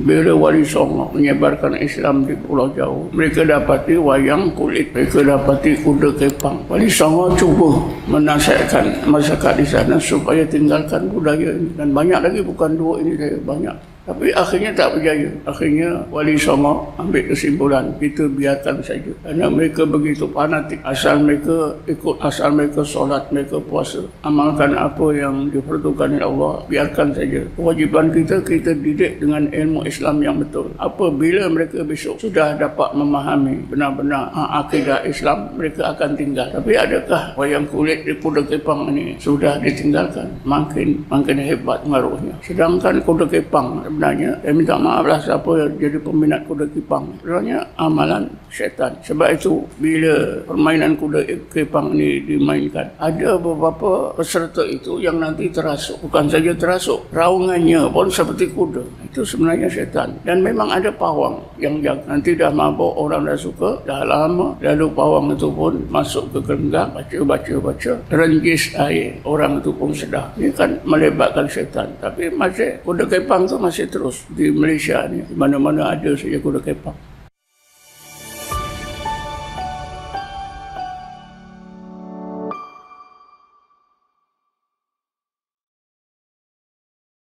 Bila Wali Songo menyebarkan Islam di Pulau Jawa, mereka dapati wayang kulit, mereka dapati kuda kepang. Wali Songo cuba menasihatkan masyarakat di sana supaya tinggalkan budaya ini. Dan banyak lagi, bukan dua ini saja, banyak. Tapi akhirnya tak berjaya. Akhirnya Wali Songo ambil kesimpulan, kita biarkan saja. Kerana mereka begitu fanatik. Asal mereka ikut, asal mereka solat, mereka puasa, amalkan apa yang diperuntukkan oleh Allah, biarkan saja. Kewajiban kita, kita didik dengan ilmu Islam yang betul. Apabila mereka besok sudah dapat memahami benar-benar akidah Islam, mereka akan tinggal. Tapi adakah wayang kulit di kuda kepang ini sudah ditinggalkan? Makin hebat pengaruhnya. Sedangkan kuda kepang sebenarnya, saya minta maaf lah siapa yang jadi peminat kuda kepang, sebenarnya amalan syaitan. Sebab itu bila permainan kuda kepang ini dimainkan, ada beberapa peserta itu yang nanti terasuk. Bukan saja terasuk, raungannya pun seperti kuda. Itu sebenarnya syaitan. Dan memang ada pawang yang jaga. Nanti dah mabuk, orang dah suka, dah lama, lalu pawang itu pun masuk ke gelenggang, baca, renjis air, orang itu pun sedar. Ini kan melibatkan syaitan. Tapi masih kuda kepang tu masih terus di Malaysia ni, mana-mana ada saja kuda kepang.